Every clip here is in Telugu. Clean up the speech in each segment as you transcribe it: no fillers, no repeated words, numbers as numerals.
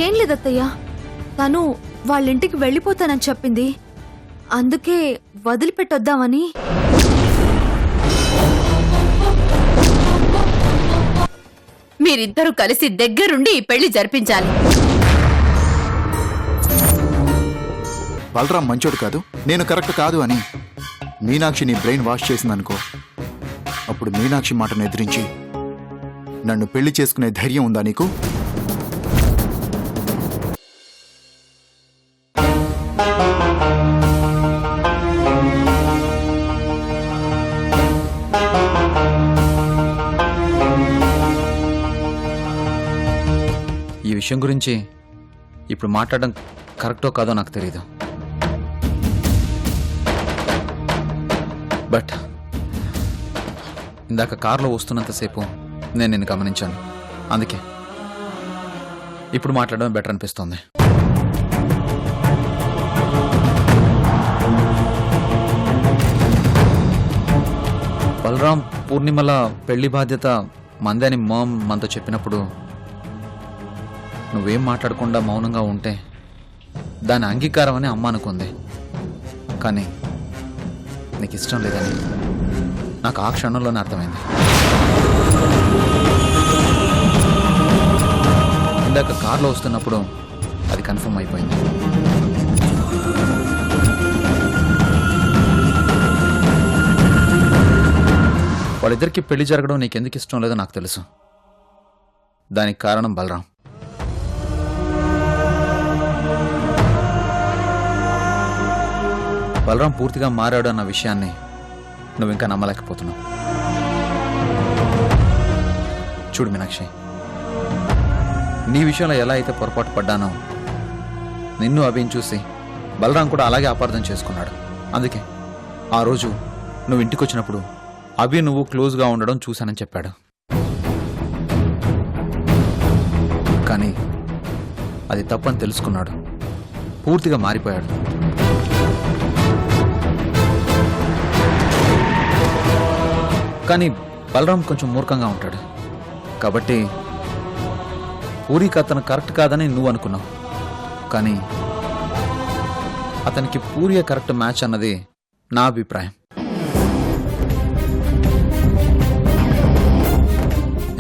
ఏం లేదత్తయ్య, తను వాళ్ళింటికి వెళ్ళిపోతానని చెప్పింది. అందుకే వదిలిపెట్టొద్దామని. మీరిద్దరూ కలిసి దగ్గరుండి ఈ పెళ్లి జరిపించాలి. బలరాం మంచోడు కాదు, నేను కరెక్ట్ కాదు అని మీనాక్షి నీ బ్రెయిన్ వాష్ చేసిందనుకో, అప్పుడు మీనాక్షి మాటను ఎదిరించి నన్ను పెళ్లి చేసుకునే ధైర్యం ఉందా నీకు? ఈ విషయం గురించి ఇప్పుడు మాట్లాడడం కరెక్టో కాదో నాకు తెలియదు. బట్ ఇందాక కారులో వస్తున్నంతసేపు నేను నిన్ను గమనించాను. అందుకే ఇప్పుడు మాట్లాడడం బెటర్ అనిపిస్తోంది. బలరాం పూర్ణిమల పెళ్లి బాధ్యత మందే అని మామ్ మనతో చెప్పినప్పుడు నువ్వేం మాట్లాడకుండా మౌనంగా ఉంటే దాని అంగీకారం అని అమ్మ అనుకుంది. కానీ నీకు ఇష్టం లేదని నాకు ఆ క్షణంలోనే అర్థమైంది. ఇందాక కార్లో వస్తున్నప్పుడు అది కన్ఫర్మ్ అయిపోయింది. వాళ్ళిద్దరికీ పెళ్లి జరగడం నీకెందుకు ఇష్టం లేదో నాకు తెలుసు. దానికి కారణం బలరాం. బలరాం పూర్తిగా మారాడు అన్న విషయాన్ని నువ్వు ఇంకా నమ్మలేకపోతున్నావు. చూడు మీనాక్షి, నీ విషయంలో ఎలా అయితే పొరపాటు పడ్డానో నిన్ను అభిని చూసి బలరాం కూడా అలాగే అపార్థం చేసుకున్నాడు. అందుకే ఆ రోజు నువ్వు ఇంటికి వచ్చినప్పుడు అభి నువ్వు క్లోజ్గా ఉండడం చూశానని చెప్పాడు. కానీ అది తప్పని తెలుసుకున్నాడు. పూర్తిగా మారిపోయాడు. కానీ బలరాం కొంచెం మూర్ఖంగా ఉంటాడు. కాబట్టి పూరికి అతను కరెక్ట్ కాదని నువ్వు అనుకున్నావు. కానీ అతనికి పూరియే కరెక్ట్ మ్యాచ్ అన్నది నా అభిప్రాయం.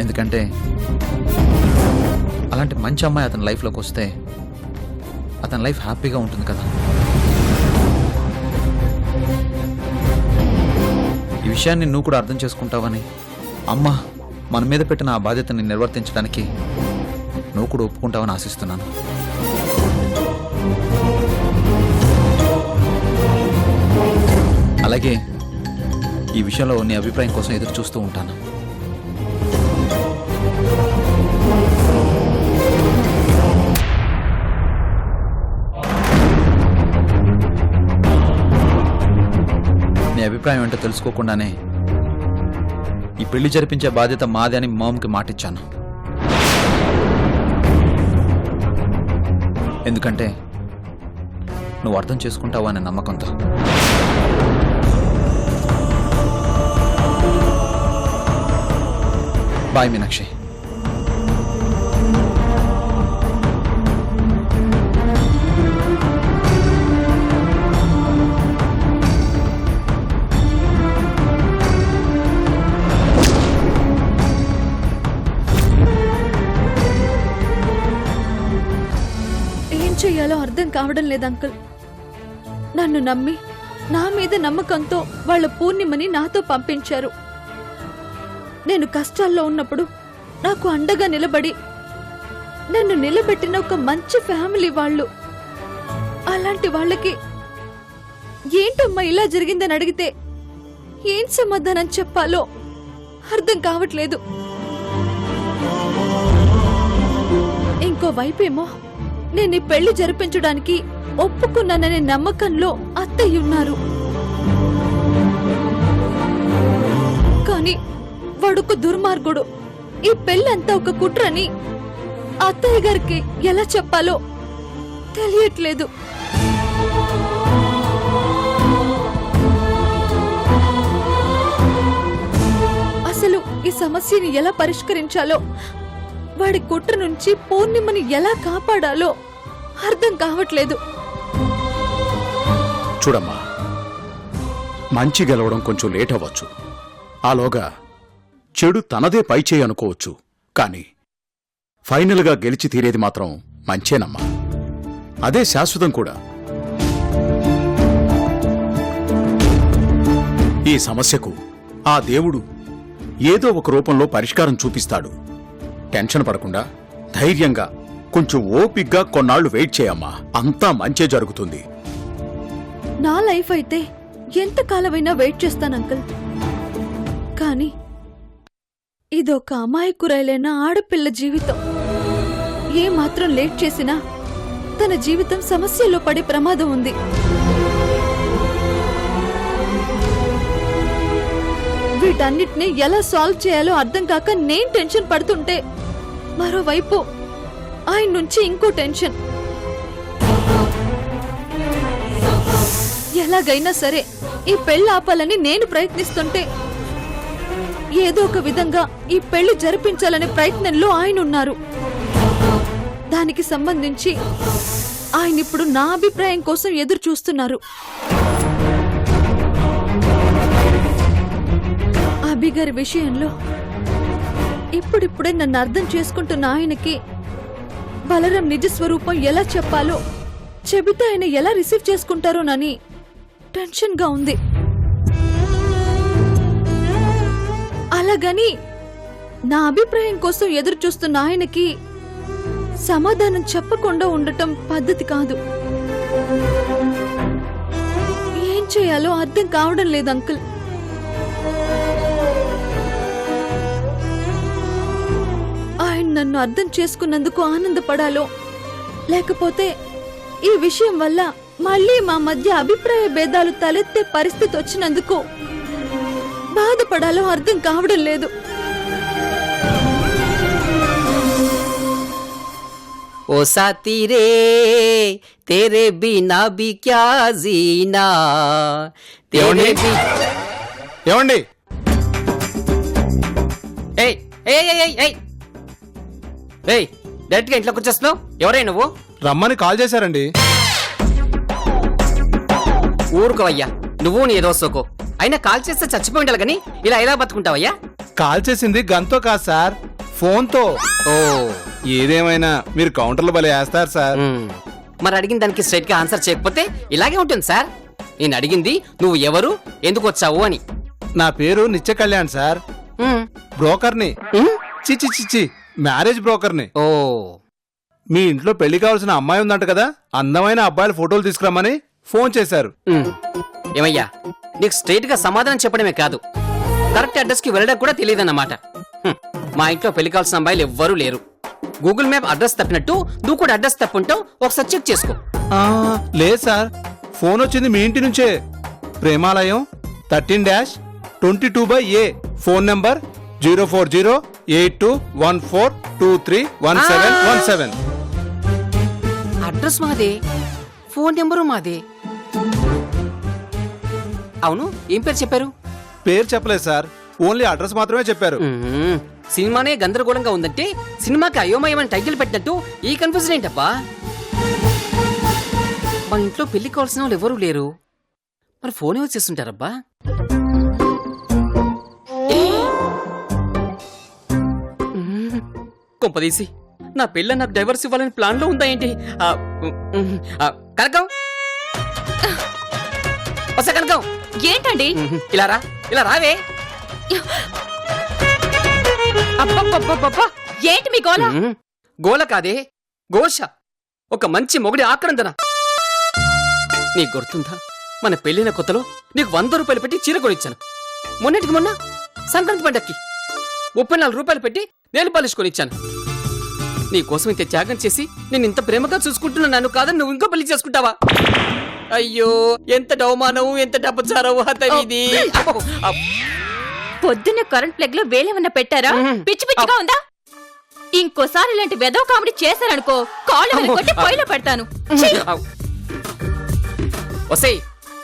ఎందుకంటే అలాంటి మంచి అమ్మాయి అతని లైఫ్లోకి వస్తే అతని లైఫ్ హ్యాపీగా ఉంటుంది కదా. ఈ విషయాన్ని నువ్వు కూడా అర్థం చేసుకుంటావని, అమ్మ మన మీద పెట్టిన ఆ బాధ్యతని నిర్వర్తించడానికి నువ్వు కూడా ఒప్పుకుంటావని ఆశిస్తున్నాను. అలాగే ఈ విషయంలో నీ అభిప్రాయం కోసం ఎదురు చూస్తూ ఉంటాను. నీ అభిప్రాయం ఏంటో తెలుసుకోకుండానే ఈ పెళ్లి జరిపించే బాధ్యత మాది అని మామ్కి మాటిచ్చాను. ఎందుకంటే నువ్వు అర్థం చేసుకుంటావు అనే నమ్మకంతో. బాయ్ మీనాక్షి. చెయ్యాలో అర్థం కావడం లేదు అంకుల్. నన్ను నమ్మి నా మీద నమ్మకంతో వాళ్ళ పూర్ణిమని నాతో పంపించారు. నేను కష్టాల్లో ఉన్నప్పుడు నాకు అండగా నిలబడి నన్ను నిలబెట్టిన ఒక మంచి ఫ్యామిలీ వాళ్ళు. అలాంటి వాళ్ళకి ఏంటమ్మా ఇలా జరిగిందని అడిగితే ఏం సమాధానం చెప్పాలో అర్థం కావట్లేదు. ఇంకో వైపేమో నేను ఈ పెళ్లి జరిపించడానికి ఒప్పుకున్నాననే నమ్మకంలో అత్తయ్యున్నారు. కానీ వాడొక దుర్మార్గుడు. ఈ పెళ్ళంతా ఒక కుట్రని అత్తయ్య గారికి ఎలా చెప్పాలో తెలియట్లేదు. అసలు ఈ సమస్యని ఎలా పరిష్కరించాలో వాడి కుట్ర నుంచి పూర్ణిమని ఎలా కాపాడాలో అర్థం కావట్లేదు. చూడమ్మా, మంచి గెలవడం కొంచెం లేట్ అవ్వచ్చు. ఆలోగా చెడు తనదే పైచేయి అనుకోవచ్చు. కానీ ఫైనల్గా గెలిచి తీరేది మాత్రం మంచేనమ్మా. అదే శాశ్వతం కూడా. ఈ సమస్యకు ఆ దేవుడు ఏదో ఒక రూపంలో పరిష్కారం చూపిస్తాడు. టెన్షన్ పడకుండా ధైర్యంగా కొంచెం ఓపిగ్గా కొన్నాళ్లు వెయిట్ చేయమ్మా. అంతా మంచే జరుగుతుంది. నా లైఫ్ అయితే ఎంతకాలమైనా వెయిట్ చేస్తాను అంకుల్. కానీ ఇదొక అమాయకురాలైన ఆడపిల్ల జీవితం. ఏమాత్రం లేట్ చేసినా తన జీవితం సమస్యల్లో పడే ప్రమాదం ఉంది. వీటన్నిటిని ఎలా సాల్వ్ చేయాలో అర్థం కాక నేను టెన్షన్ పడుతుంటే మరోవైపు ఆయన నుంచి ఇంకో టెన్షన్. ఎలాగైనా సరే ఈ పెళ్లి ఆపాలని నేను ప్రయత్నిస్తుంటే ఏదో ఒక విధంగా ఈ పెళ్లి జరిపించాలనే ప్రయత్నంలో ఆయన ఉన్నారు. దానికి సంబంధించి ఆయన ఇప్పుడు నా అభిప్రాయం కోసం ఎదురు చూస్తున్నారు. అభి గారి విషయంలో ఇప్పుడిప్పుడే నన్ను అర్థం చేసుకుంటున్న ఆయనకి బలరాం నిజస్వరూపం ఎలా చెప్పాలో, చెబితే ఆయన ఎలా రిసీవ్ చేసుకుంటారోనని టెన్షన్ గా ఉంది. అలాగని నా అభిప్రాయం కోసం ఎదురు చూస్తున్న ఆయనకి సమాధానం చెప్పకుండా ఉండటం పద్ధతి కాదు. ఏం చేయాలో అర్థం కావడం లేదు అంకుల్. ఆయన నన్ను అర్థం చేసుకున్నందుకు ఆనందపడాలో, లేకపోతే ఈ విషయం వల్ల మళ్ళీ మా మధ్య అభిప్రాయ భేదాలు తలెత్తే పరిస్థితి వచ్చినందుకు బాధపడాలో అర్థం కావడం లేదు. ओ साथी रे तेरे बिना भी क्या जीना तेरे भी ఏమండి? ఏయ్ ఏయ్ ఏయ్ ఏయ్ ఏయ్ డైరెక్ట్ గా ఇంట్లోకి వచ్చేస్తున్నావు. ఎవరై నువ్వు? రమ్మని కాల్ చేశారండి. ఊరుకోవయ్యా, నువ్వు నీ ఏదో సోకో. అయినా కాల్ చేస్తే చచ్చిపోయి ఉండాలి కానీ ఇలా ఎలా బతుకుంటావయ్యా? కాల్ చేసింది గంతో కాదు సార్, ఫోన్తో. ఓ ఏదేమైనా మీరు కౌంటర్లో భలే వేస్తారు సార్. మరి అడిగిన దానికి స్ట్రైట్ గా ఆన్సర్ చేయకపోతే ఇలాగే ఉంటుంది సార్. నేను అడిగింది నువ్వు ఎవరు, ఎందుకు వచ్చావు అని. నా పేరు నిత్య కళ్యాణ్ సార్, బ్రోకర్ని. చిచి చిచి మ్యారేజ్ బ్రోకర్ని. ఓ మీ ఇంట్లో పెళ్లి కావాల్సిన అమ్మాయి ఉందంట కదా, అందమైన అబ్బాయిల ఫోటోలు తీసుకురమ్మని ఫోన్ చేశారు. ఏమయ్యా, నీకు స్ట్రైట్ గా సమాధానం చెప్పడమే కాదు, కరెక్ట్ అడ్రస్ కి వెళ్ళడం కూడా తెలియదన్నమాట. మా ఇంట్లో పెళ్లి కావాల్సిన అమ్మాయిలు ఎవ్వరూ లేరు. గూగుల్ మ్యాప్ అడ్రస్ తప్పినట్టు నువ్వు కూడా అడ్రస్ తప్పుంటావు, ఒకసారి చెక్ చేసుకో. లేదు సార్, ఫోన్ వచ్చింది మీ ఇంటి నుంచే. ప్రేమాలయం 13-22/A, ఫోన్ నంబర్ 0408214231717. అడ్రస్ మాదే, ఫోన్ నెంబరు మాదే. అవును, ఏం పేరు చెప్పారు? పేరు చెప్పలేదు సార్, ఓన్లీ అడ్రస్ మాత్రమే చెప్పారు. సినిమానే గందరగోళంగా ఉందంటే సినిమాకి అయోమయమని టైటిల్ పెట్టినట్టు ఈ కన్ఫ్యూజన్ ఏంటబ్బా? మన ఇంట్లో పెళ్లి కావాల్సిన వాళ్ళు ఎవరూ లేరు, మరి ఫోన్ ఎవరు చేస్తుంటారబ్బా? కొంపదీసి నా పెళ్ళ నాకు డైవర్స్ ఇవ్వాలని ప్లాన్ లో ఉందా ఏంటి? కనకం, వస్తా కనకం. ఏంటండి? ఇలా రా, ఇలా రావే. అబ్బబ్బబ్బబ్బబ్బా! ఏంటి మీ గోల? గోల కాదే, ఘోష. ఒక మంచి మొగుడి ఆక్రందన. నీకు గుర్తుందా, మన పెళ్లిన కొత్తలో నీకు 100 రూపాయలు పెట్టి చీర కొనిచ్చాను. మొన్నటికి మొన్న సంక్రాంతి పండక్కి 34 రూపాయలు పెట్టి నేను పాలిష్ కొనిచ్చాను. నీకోసం ఇంత త్యాగం చేసి నేను ఇంత ప్రేమగా చూసుకుంటున్నా, నన్ను కాదని నువ్వు ఇంకో పెళ్లి చేసుకుంటావా? అయ్యో, ఎంత అవమానం, ఎంత డబ్బుచారవు హతవిది. పొద్దున్నే కరెంట్ ప్లగ్ లో వేలేమన్నా పెట్టారా? పిచ్చి పిచ్చిగా ఉందా? ఇంకోసారి ఇలాంటి వెదవ కామెడీ చేశారనుకో, కాళ్ళు మీద కొట్టి పొయ్యిలో పెడతాను. ఛీ! ఒసేయ్,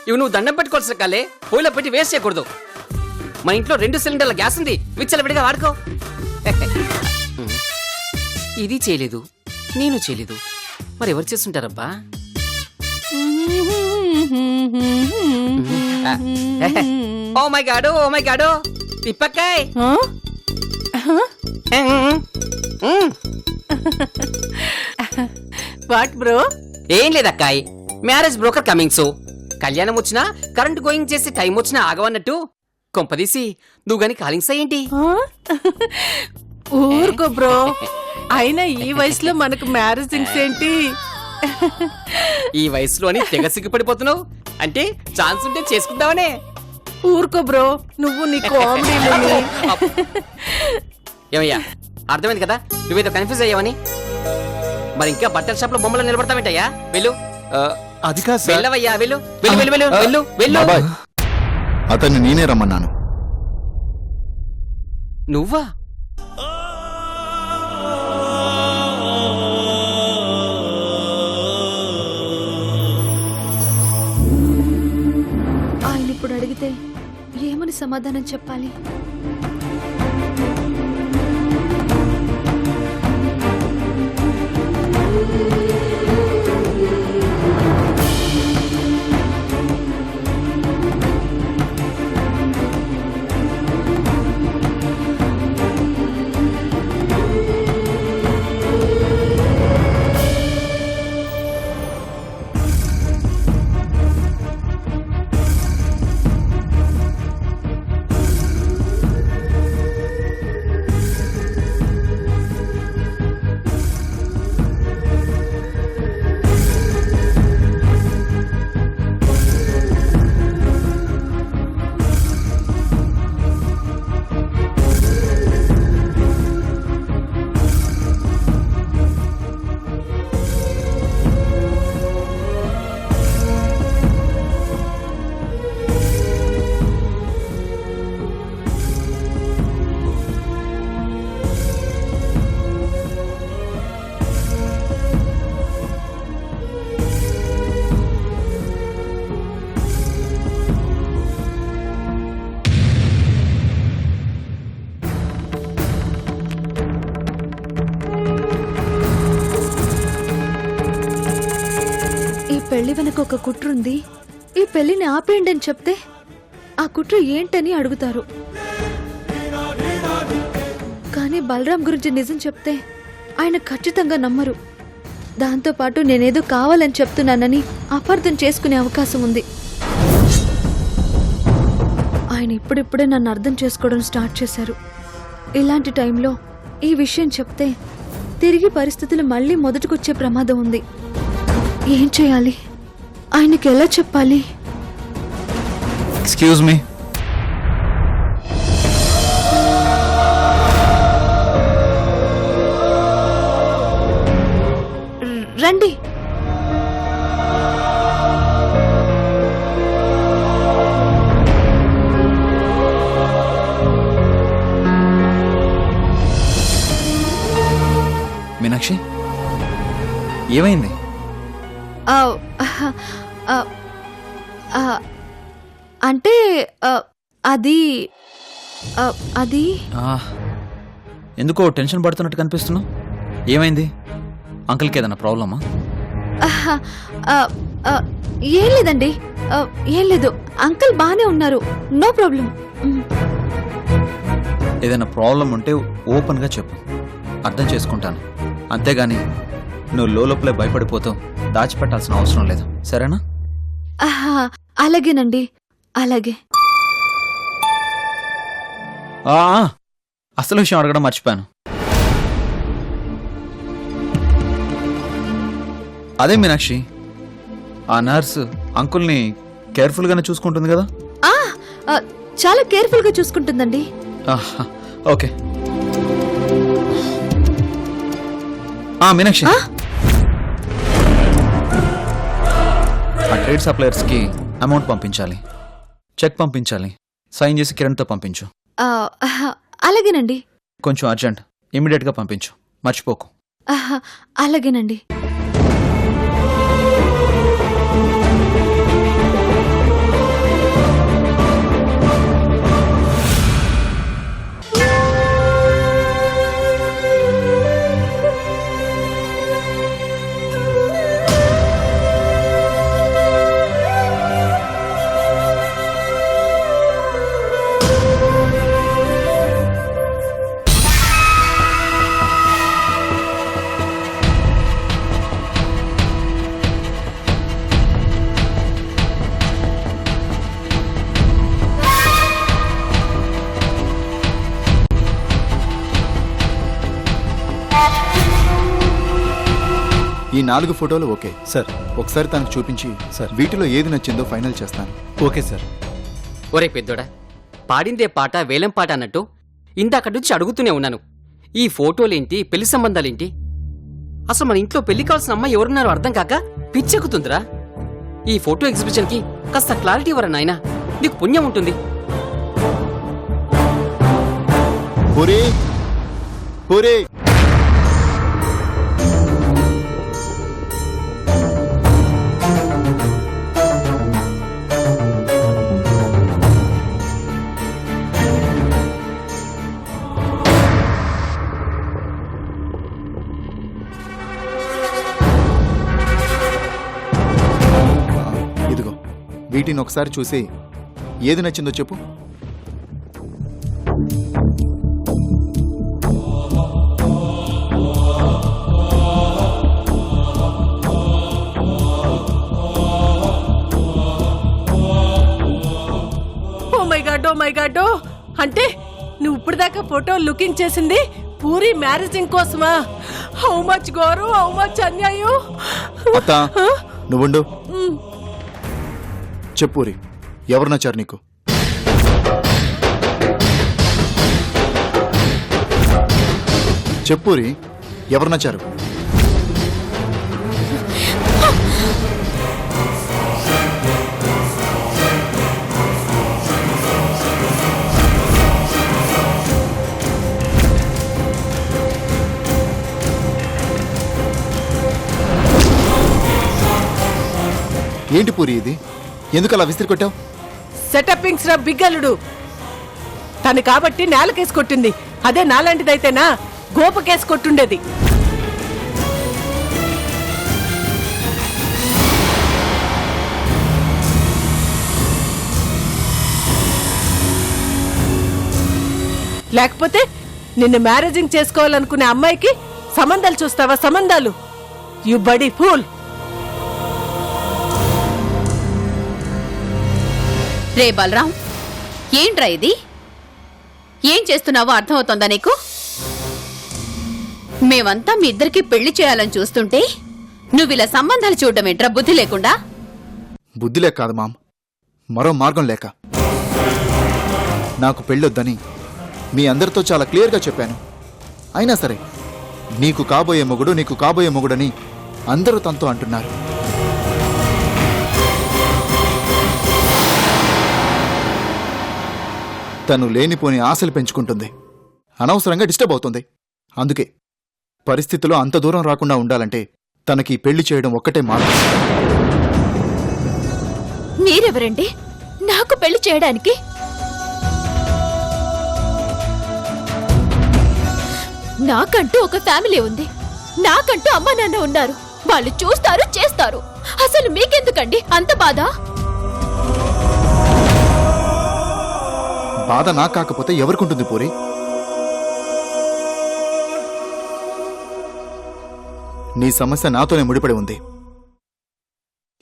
ఇవి నువ్వు దండం పెట్టుకోవాల్సిన కాలే, పొయ్యిలో పెట్టి వేస్ట్ చేయకూడదు. మన ఇంట్లో 2 సిలిండర్ల గ్యాస్ ఉంది, విచ్చలవిడిగా వాడుకో. ఇది చేయలేదు, నేను చేయలేదు. మరి ఎవరు చేస్తుంటారబ్బా? Oh my God, oh my God, తిప్పక్కాయ్. What bro? ఏం లేదక్కాయ్, మ్యారేజ్ బ్రోకర్ కమింగ్. సో కళ్యాణం వచ్చినా కరెంట్ గోయింగ్ చేసి టైం వచ్చినా ఆగవన్నట్టు కొంపదీసి నువ్వు గాని కాలింగ్స్ ఏంటి? ఊరుకో బ్రో, అయినా ఈ వయసులో మనకు మ్యారేజ్ థింగ్స్ ఏంటి? ఈ వయసులోని తెగ సిగ్గుపడిపోతున్నావు అంటే ఛాన్స్ ఉంటే చేసుకుందామనే. ఊరుకో బ్రో, నువ్వు నీ కామెడీలని. ఏమయ్యా, అర్థమైంది కదా నువ్వేదో కన్ఫ్యూజ్ అయ్యావని. మరి ఇంకా బట్టల షాప్ లో బొమ్మలు నిలబడతావేంటయ్యా? వెళ్ళు. అది కాదు సార్. వెళ్ళవయ్యా, వెళ్ళు వెళ్ళు వెళ్ళు వెళ్ళు వెళ్ళు వెళ్ళు. బాబాయ్, అతన్ని నేనే రమ్మన్నాను. నువ్వా? ఆయన ఇప్పుడు అడిగితే ఏమని సమాధానం చెప్పాలి? పెళ్లి వెనక ఒక కుట్రుంది, ఈ పెళ్లిని ఆపేయండి అని చెప్తే ఆ కుట్ర ఏంటని అడుగుతారు. కానీ బలరాం గురించి నిజం చెప్తే ఆయన ఖచ్చితంగా నమ్మరు. దాంతోపాటు నేనేదో కావాలని చెప్తున్నానని అపార్థం చేసుకునే అవకాశం ఉంది. ఆయన ఇప్పుడిప్పుడే నన్ను అర్థం చేసుకోవడం స్టార్ట్ చేశారు. ఇలాంటి టైంలో ఈ విషయం చెప్తే తిరిగి పరిస్థితులు మళ్ళీ మొదటికొచ్చే ప్రమాదం ఉంది. ఏం చేయాలి? ఆయనకి ఎలా చెప్పాలి? Excuse me. రండి. మీనాక్షి, ఏమైంది? అంటే అది అది ఎందుకో టెన్షన్ పడుతున్నట్టు కనిపిస్తున్నావు. ఏమైంది? అంకుల్కి ఏదైనా ప్రాబ్లమా? ఏం లేదండి, ఏం లేదు. అంకుల్ బానే ఉన్నారు, నో ప్రాబ్లం. ఏదైనా ప్రాబ్లం ఉంటే ఓపెన్గా చెప్పు, అర్థం చేసుకుంటాను. అంతేగాని నువ్వు లోపలే భయపడిపోతావు, దాచిపెట్టాల్సిన అవసరం లేదు. సరేనా? అలాగేనండి, అలాగే. అసలు విషయం అడగడం మర్చిపోయాను. అదే మీనాక్షి, ఆ నర్స్ అంకుల్ని కేర్ఫుల్గానే చూసుకుంటుంది కదా? చాలా కేర్ఫుల్గా చూసుకుంటుందండి. ఓకే. మీనాక్షి, ఆ ట్రేడ్ సప్లయర్స్కి అమౌంట్ పంపించాలి, చెక్ పంపించాలి. సైన్ చేసి కిరణ్తో పంపించు. అలాగేనండి. కొంచెం అర్జెంట్, ఇమీడియట్గా పంపించు, మర్చిపోకు. అలాగేనండి. ఈ 4 ఫోటోలు ఓకే. సార్ ఒకసారి తనకు చూపించి సార్. వీటిలో ఏది నచ్చిందో ఫైనల్ చేస్తాను. Okay sir. ఒరే పెద్దోడా, పాడిందే పాట వేలం పాట అన్నట్టు ఇందాక నుంచి అడుగుతూనే ఉన్నాను. ఈ ఫోటోలేంటి, పెళ్లి సంబంధాలేంటి? అసలు మన ఇంట్లో పెళ్లి కావాల్సిన అమ్మాయి ఎవరున్నారో అర్థం కాక పిచ్చెక్కుతుందిరా. ఈ ఫోటో ఎగ్జిబిషన్ కి కాస్త క్లారిటీ ఇవ్వరా నాయనా, నీకు పుణ్యం ఉంటుంది. పూరి పూరి ఇదిగో వీటిని ఒకసారి చూసి ఏది నచ్చిందో చెప్పు. ఓ మై గాడ్ అంటే నువ్వు ఇప్పుడు దాకా ఫోటో లుకింగ్ చేసింది పూరి మ్యారేజింగ్ కోసమా? How much Gaurav, how much అన్యాయం. అత్త నువ్వుండు. చెప్పూరి ఎవరు నచ్చారు నీకు? చెప్పూరి ఎవరు నచ్చారు? ఏంటి పూరి ఇది? ఎందుకు అలా విసిరి కొట్టావు? సెటప్పింగ్స్ రా బిగ్గలుడు. తను కాబట్టి నేలకేసి కొట్టింది. అదే నాలాంటిదైతేనా గోపకేసి కొట్టుండేది. లేకపోతే నిన్ను మ్యారేజింగ్ చేసుకోవాలనుకునే అమ్మాయికి సంబంధాలు చూస్తావా? సంబంధాలు? You buddy fool. రే బలరాం, ఏంట్రా ఇది? ఏం చేస్తున్నావో అర్థమవుతోందా నీకు? మేమంతా మీ ఇద్దరికి పెళ్లి చేయాలని చూస్తుంటే నువ్విలా సంబంధాలు చూడడం ఏంట్రా బుద్ధి లేకుండా? బుద్ధి లేక కాదు మామ్, మరో మార్గం లేక. నాకు పెళ్ళొద్దని మీ అందరితో చాలా క్లియర్గా చెప్పాను. అయినా సరే నీకు కాబోయే మొగుడని అందరూ తనతో అంటున్నారు. తను లేనిపోని ఆశలు పెంచుకుంటుంది, అనవసరంగా డిస్టర్బ్ అవుతుంది. అందుకే పరిస్థితిలో అంత దూరం రాకుండా ఉండాలంటే తనకి పెళ్లి చేయడం ఒక్కటే మార్గం. మీరెవరండి నాకు పెళ్లి చేయడానికి? నాకంటూ ఒక ఫ్యామిలీ ఉంది, నాకంటూ అమ్మా నాన్న ఉన్నారు. వాళ్ళు చూస్తారు, చేస్తారు. అసలు మీకెందుకండి అంత బాధ? బాధ నాకు కాకపోతే ఎవరికుంటుంది పూరి? నీ సమస్య నాతోనే ముడిపడి ఉంది.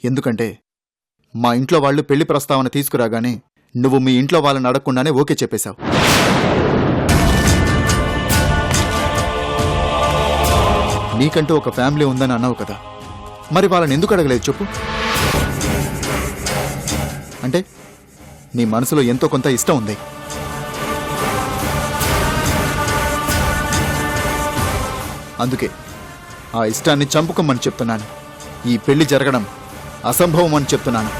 ఎందుకంటే మా ఇంట్లో వాళ్ళు పెళ్లి ప్రస్తావన తీసుకురాగానే నువ్వు మీ ఇంట్లో వాళ్ళని అడగకుండానే ఓకే చెప్పేశావు. నీకంటూ ఒక ఫ్యామిలీ ఉందని అన్నావు కదా, మరి వాళ్ళని ఎందుకు అడగలేదు చెప్పు? అంటే నీ మనసులో ఎంతో కొంత ఇష్టం ఉంది. అందుకే ఆ ఇష్టాన్ని చంపుకోమని చెప్తున్నాను. ఈ పెళ్లి జరగడం అసంభవం అని చెప్తున్నాను.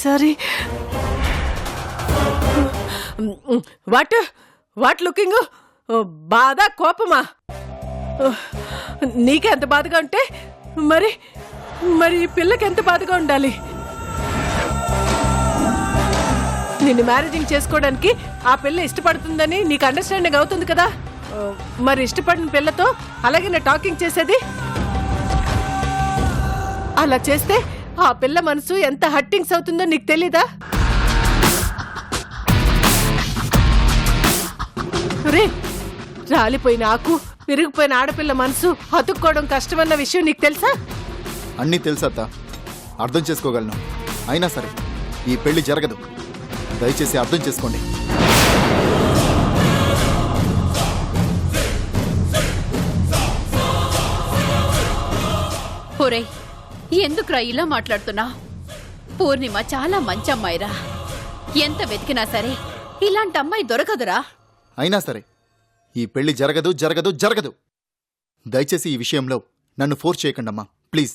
సారీ. What looking? బాధ, కోపమా? నీకే ఎంత బాధగా ఉంటే మరి ఈ పిల్లకి ఎంత బాధగా ఉండాలి? నిన్ను మ్యారేజింగ్ చేసుకోవడానికి ఆ పిల్ల ఇష్టపడుతుందని నీకు అండర్స్టాండింగ్ అవుతుంది కదా. మరి ఇష్టపడిన పిల్లతో అలాగే నా టాకింగ్ చేసేది? అలా చేస్తే ఆ పిల్ల మనసు ఎంత హట్టింగ్స్ అవుతుందో నీకు తెలీదా? ఒరే రాలిపోయిన ఆకు విరిగిపోయిన ఆడపిల్ల మనసు హతుక్కోవడం కష్టమన్న విషయం నీకు తెలుసా? అన్నీ తెలుసత్త, అర్థం చేసుకోగలను. అయినా సరే ఈ పెళ్లి జరగదు. దయచేసి అర్థం చేసుకోండి. ఒరేయ్, ఎందుకురా ఇలా మాట్లాడుతున్నా? పూర్ణిమ చాలా మంచి అమ్మాయిరా. ఎంత వెతికినా సరే ఇలాంటి అమ్మాయి దొరకదురా. అయినా సరే ఈ పెళ్లి జరగదు జరగదు జరగదు. దయచేసి ఈ విషయంలో నన్ను ఫోర్స్ చేయకండమ్మా, ప్లీజ్.